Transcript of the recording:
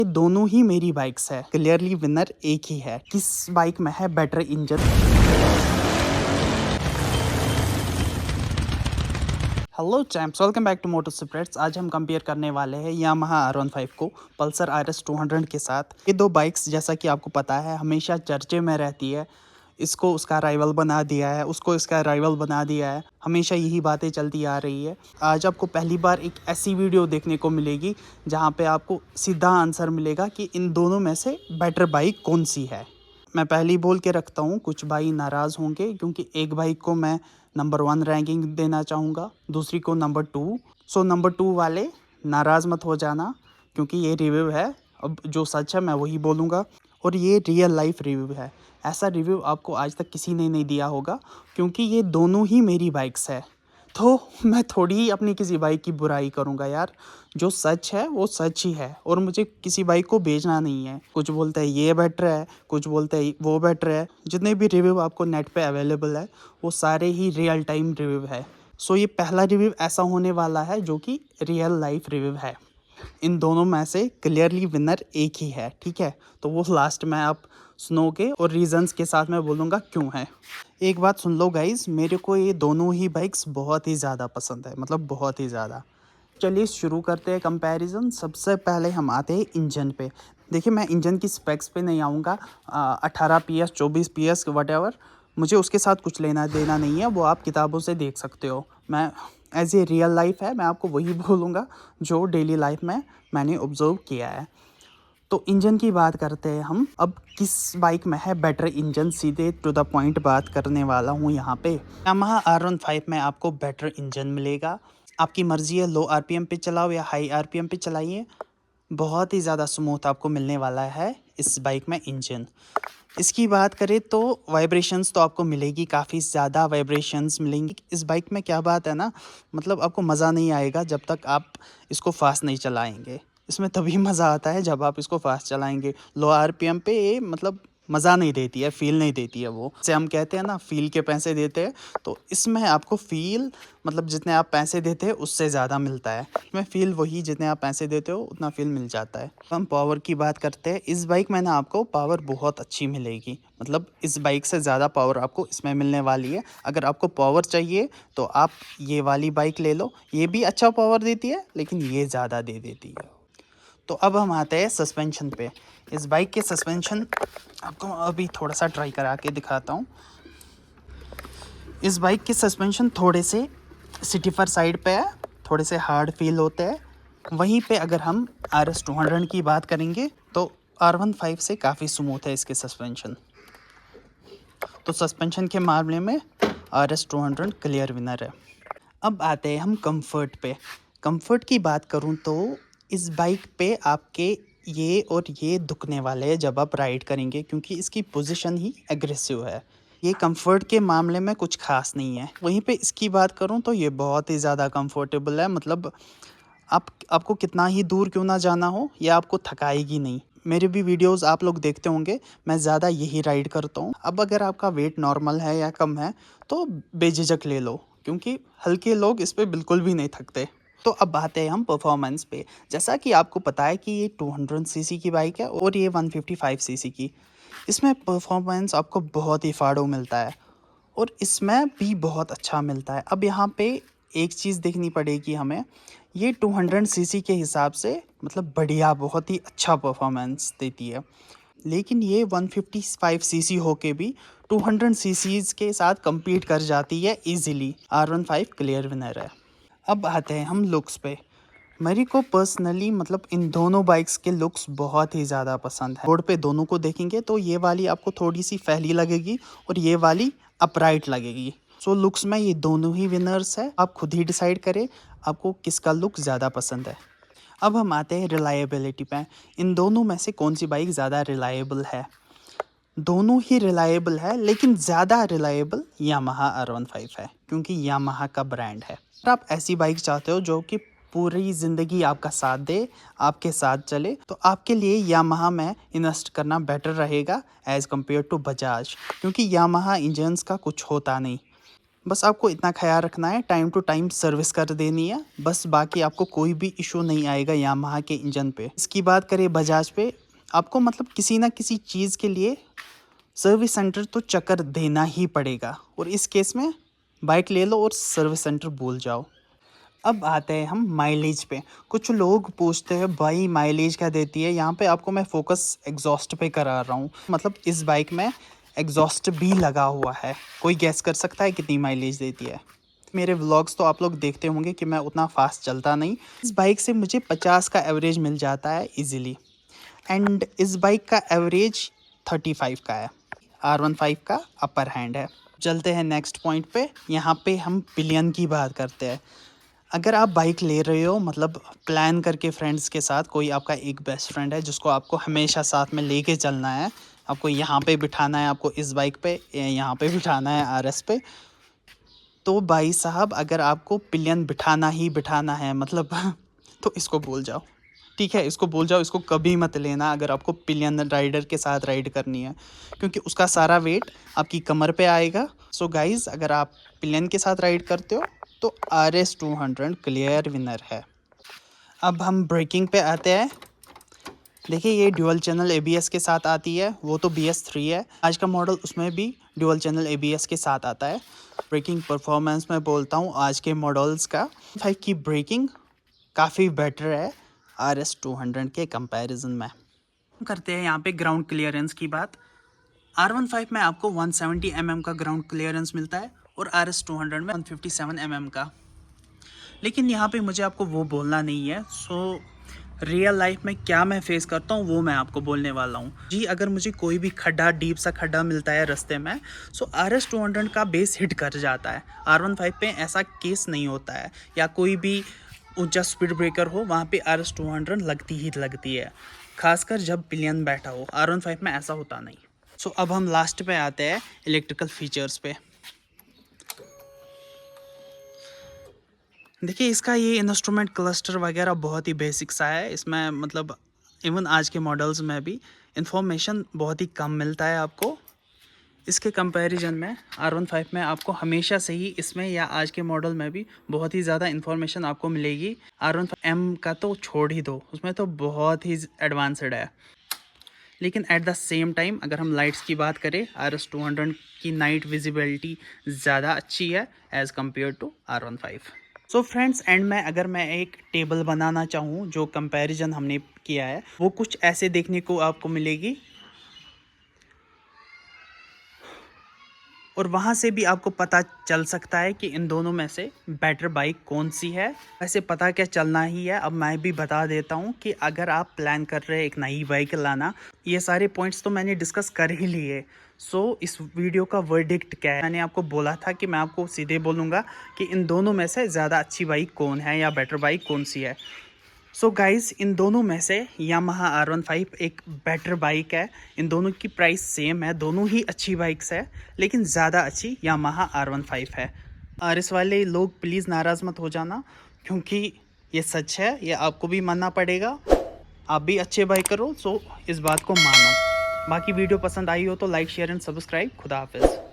ये दोनों ही मेरी बाइक्स है, क्लियरली विनर एक ही है। किस बाइक में है better engine? Hello champs, welcome back to Moto Secrets. आज हम कंपेयर करने वाले हैं यामाहा R15 को पल्सर RS 200 के साथ। ये दो बाइक्स जैसा कि आपको पता है हमेशा चर्चे में रहती है। इसको उसका राइवल बना दिया है, उसको इसका राइवल बना दिया है, हमेशा यही बातें चलती आ रही है। आज आपको पहली बार एक ऐसी वीडियो देखने को मिलेगी जहाँ पे आपको सीधा आंसर मिलेगा कि इन दोनों में से बेटर बाइक कौन सी है। मैं पहले ही बोल के रखता हूँ, कुछ भाई नाराज़ होंगे क्योंकि एक बाइक को मैं नंबर 1 रैंकिंग देना चाहूँगा, दूसरी को नंबर 2। सो नंबर 2 वाले नाराज़ मत हो जाना क्योंकि ये रिव्यू है। अब जो सच है मैं वही बोलूँगा और ये रियल लाइफ रिव्यू है। ऐसा रिव्यू आपको आज तक किसी ने नहीं दिया होगा क्योंकि ये दोनों ही मेरी बाइक्स है। तो मैं थोड़ी ही अपनी किसी बाइक की बुराई करूँगा यार। जो सच है वो सच ही है और मुझे किसी बाइक को बेचना नहीं है। कुछ बोलते हैं ये बेटर है, कुछ बोलते हैं वो बेटर है। जितने भी रिव्यू आपको नेट पे अवेलेबल है वो सारे ही रियल टाइम रिव्यू है। सो ये पहला रिव्यू ऐसा होने वाला है जो कि रियल लाइफ रिव्यू है। इन दोनों में से क्लियरली विनर एक ही है, ठीक है। तो वो लास्ट में आप सुनोगे और रीजंस के साथ मैं बोलूँगा क्यों है। एक बात सुन लो गाइज, मेरे को ये दोनों ही बाइक्स बहुत ही ज़्यादा पसंद है, मतलब बहुत ही ज़्यादा। चलिए शुरू करते हैं कंपैरिजन। सबसे पहले हम आते हैं इंजन पे। देखिए मैं इंजन की स्पेक्स पे नहीं आऊँगा। 18 PS 24 PS वटेवर मुझे उसके साथ कुछ लेना देना नहीं है, वो आप किताबों से देख सकते हो। मैं एज ए रियल लाइफ है, मैं आपको वही बोलूँगा जो डेली लाइफ में मैंने ऑब्जर्व किया है। तो इंजन की बात करते हैं हम। अब किस बाइक में है बेटर इंजन, सीधे टू द पॉइंट बात करने वाला हूँ यहाँ पे। यामाहा R15 में आपको बेटर इंजन मिलेगा। आपकी मर्ज़ी है लो RPM पे चलाओ या हाई RPM पे चलाइए, बहुत ही ज़्यादा स्मूथ आपको मिलने वाला है इस बाइक में इंजन। इसकी बात करें तो वाइब्रेशंस तो आपको मिलेगी, काफ़ी ज़्यादा वाइब्रेशंस मिलेंगी इस बाइक में। क्या बात है ना, मतलब आपको मज़ा नहीं आएगा जब तक आप इसको फास्ट नहीं चलाएंगे। इसमें तभी मज़ा आता है जब आप इसको फास्ट चलाएंगे। लो RPM पे ये मतलब मज़ा नहीं देती है, फील नहीं देती है। वो जैसे हम कहते हैं ना फील के पैसे देते हैं, तो इसमें आपको फील मतलब जितने आप पैसे देते हैं उससे ज़्यादा मिलता है। इसमें फील वही जितने आप पैसे देते हो उतना फील मिल जाता है। हम पावर की बात करते हैं। इस बाइक में ना आपको पावर बहुत अच्छी मिलेगी, मतलब इस बाइक से ज़्यादा पावर आपको इसमें मिलने वाली है। अगर आपको पावर चाहिए तो आप ये वाली बाइक ले लो, ये भी अच्छा पावर देती है लेकिन ये ज़्यादा दे देती है। तो अब हम आते हैं सस्पेंशन पे। इस बाइक के सस्पेंशन आपको अभी थोड़ा सा ट्राई करा के दिखाता हूँ। इस बाइक के सस्पेंशन थोड़े से सिटीफर साइड पे है, थोड़े से हार्ड फील होते हैं। वहीं पे अगर हम RS 200 की बात करेंगे तो R15 से काफ़ी स्मूथ है इसके सस्पेंशन। तो सस्पेंशन के मामले में RS 200 क्लियर विनर है। अब आते हैं हम कंफर्ट पे। कंफर्ट की बात करूं तो इस बाइक पे आपके ये और ये दुखने वाले हैं जब आप राइड करेंगे क्योंकि इसकी पोजीशन ही एग्रेसिव है। ये कंफर्ट के मामले में कुछ खास नहीं है। वहीं पे इसकी बात करूं तो ये बहुत ही ज़्यादा कंफर्टेबल है, मतलब आपको कितना ही दूर क्यों ना जाना हो ये आपको थकाएगी नहीं। मेरे भी वीडियोस आप लोग देखते होंगे, मैं ज़्यादा यही राइड करता हूँ। अब अगर आपका वेट नॉर्मल है या कम है तो बेझिझक ले लो क्योंकि हल्के लोग इस पे बिल्कुल भी नहीं थकते। तो अब आते हैं हम परफॉर्मेंस पे। जैसा कि आपको पता है कि ये 200 सीसी की बाइक है और ये 155 सीसी की। इसमें परफॉर्मेंस आपको बहुत ही फाड़ो मिलता है और इसमें भी बहुत अच्छा मिलता है। अब यहाँ पे एक चीज़ देखनी पड़ेगी हमें, ये 200 सीसी के हिसाब से मतलब बढ़िया बहुत ही अच्छा परफॉर्मेंस देती है, लेकिन ये 155 सीसी होके भी 200 सीसीज के साथ compete कर जाती है इजीली। R15 क्लियर विनर है। अब आते हैं हम लुक्स पे। मेरे को पर्सनली मतलब इन दोनों बाइक्स के लुक्स बहुत ही ज़्यादा पसंद है। रोड पे दोनों को देखेंगे तो ये वाली आपको थोड़ी सी फैली लगेगी और ये वाली अपराइट लगेगी। सो लुक्स में ये दोनों ही विनर्स है। आप खुद ही डिसाइड करें आपको किसका लुक ज़्यादा पसंद है। अब हम आते हैं रिलायबिलिटी पे। इन दोनों में से कौन सी बाइक ज़्यादा रिलायबल है? दोनों ही रिलायबल है लेकिन ज़्यादा रिलायबल यामाहा R15 है क्योंकि यामाहा का ब्रांड है। अगर आप ऐसी बाइक चाहते हो जो कि पूरी ज़िंदगी आपका साथ दे, आपके साथ चले, तो आपके लिए यामाहा में इन्वेस्ट करना बेटर रहेगा एज़ कम्पेयर टू बजाज, क्योंकि यामाहा इंजन्स का कुछ होता नहीं। बस आपको इतना ख्याल रखना है, टाइम टू टाइम सर्विस कर देनी है, बस बाकी आपको कोई भी इशू नहीं आएगा यामाहा के इंजन पे। इसकी बात करें बजाज पे, आपको मतलब किसी ना किसी चीज़ के लिए सर्विस सेंटर तो चक्कर देना ही पड़ेगा, और इस केस में बाइक ले लो और सर्विस सेंटर भूल जाओ। अब आते हैं हम माइलेज पे। कुछ लोग पूछते हैं भाई माइलेज क्या देती है, यहाँ पे आपको मैं फोकस एग्जॉस्ट पे करा रहा हूँ। मतलब इस बाइक में एग्जॉस्ट भी लगा हुआ है। कोई गैस कर सकता है कितनी माइलेज देती है? मेरे व्लॉग्स तो आप लोग देखते होंगे कि मैं उतना फास्ट चलता नहीं। इस बाइक से मुझे 50 का एवरेज मिल जाता है इजीली, एंड इस बाइक का एवरेज 35 का है। R15 का अपर हैंड है। चलते हैं नेक्स्ट पॉइंट पे। यहाँ पे हम पिलियन की बात करते हैं। अगर आप बाइक ले रहे हो, मतलब प्लान करके फ्रेंड्स के साथ, कोई आपका एक बेस्ट फ्रेंड है जिसको आपको हमेशा साथ में लेके चलना है, आपको यहाँ पे बिठाना है, आपको इस बाइक पे यहाँ पे बिठाना है RS पे, तो भाई साहब अगर आपको पिलियन बिठाना ही बिठाना है मतलब तो इसको भूल जाओ। ठीक है, इसको भूल जाओ, इसको कभी मत लेना अगर आपको पिलियन राइडर के साथ राइड करनी है, क्योंकि उसका सारा वेट आपकी कमर पे आएगा। सो गाइज़, अगर आप पिलियन के साथ राइड करते हो तो RS 200 क्लियर विनर है। अब हम ब्रेकिंग पे आते हैं। देखिए, ये ड्यूअल चैनल ABS के साथ आती है, वो तो BS3 है। आज का मॉडल उसमें भी ड्यूअल चैनल ABS के साथ आता है। ब्रेकिंग परफॉर्मेंस में बोलता हूँ आज के मॉडल्स का 5 की ब्रेकिंग काफ़ी बेटर है RS 200 के कंपैरिजन में। करते हैं यहाँ पे ग्राउंड क्लियरेंस की बात। R15 में आपको 170 mm का ग्राउंड क्लियरेंस मिलता है और RS 200 में 157 mm का। लेकिन यहाँ पे मुझे आपको वो बोलना नहीं है। सो रियल लाइफ में क्या मैं फेस करता हूँ वो मैं आपको बोलने वाला हूँ जी। अगर मुझे कोई भी खड्डा, डीप सा खड्डा मिलता है रास्ते में, सो RS 200 का बेस हिट कर जाता है। R15 पे ऐसा केस नहीं होता है, या कोई भी ऊंचा स्पीड ब्रेकर हो वहाँ पे RS 200 लगती ही लगती है, खासकर जब पिलियन बैठा हो। R15 में ऐसा होता नहीं। सो अब हम लास्ट पे आते हैं इलेक्ट्रिकल फीचर्स पे। देखिए, इसका ये इंस्ट्रूमेंट क्लस्टर वगैरह बहुत ही बेसिक सा है। इसमें मतलब इवन आज के मॉडल्स में भी इंफॉर्मेशन बहुत ही कम मिलता है आपको। इसके कंपैरिजन में R15 में आपको हमेशा से ही इसमें या आज के मॉडल में भी बहुत ही ज़्यादा इन्फॉर्मेशन आपको मिलेगी। R15M का तो छोड़ ही दो, उसमें तो बहुत ही एडवांस्ड है। लेकिन एट द सेम टाइम अगर हम लाइट्स की बात करें, RS 200 की नाइट विजिबिलिटी ज़्यादा अच्छी है as compare to R15। So friends, end में अगर मैं एक टेबल बनाना चाहूँ, जो कंपैरिजन हमने किया है वो कुछ ऐसे देखने को आपको मिलेगी, और वहाँ से भी आपको पता चल सकता है कि इन दोनों में से बेटर बाइक कौन सी है। वैसे पता क्या चलना ही है। अब मैं भी बता देता हूँ कि अगर आप प्लान कर रहे हैं एक नई बाइक लाना, ये सारे पॉइंट्स तो मैंने डिस्कस कर ही लिए। सो इस वीडियो का वर्डिक्ट क्या है? मैंने आपको बोला था कि मैं आपको सीधे बोलूँगा कि इन दोनों में से ज़्यादा अच्छी बाइक कौन है या बेटर बाइक कौन सी है। सो गाइस, इन दोनों में से यामाहा R15 एक बेटर बाइक है। इन दोनों की प्राइस सेम है, दोनों ही अच्छी बाइक्स है, लेकिन ज़्यादा अच्छी यामाहा R15 है। RS वाले लोग प्लीज़ नाराज़ मत हो जाना, क्योंकि ये सच है, ये आपको भी मानना पड़ेगा। आप भी अच्छे बाइकर हो, सो इस बात को मानो। बाकी वीडियो पसंद आई हो तो लाइक, शेयर एंड सब्सक्राइब। खुदा हाफिज़।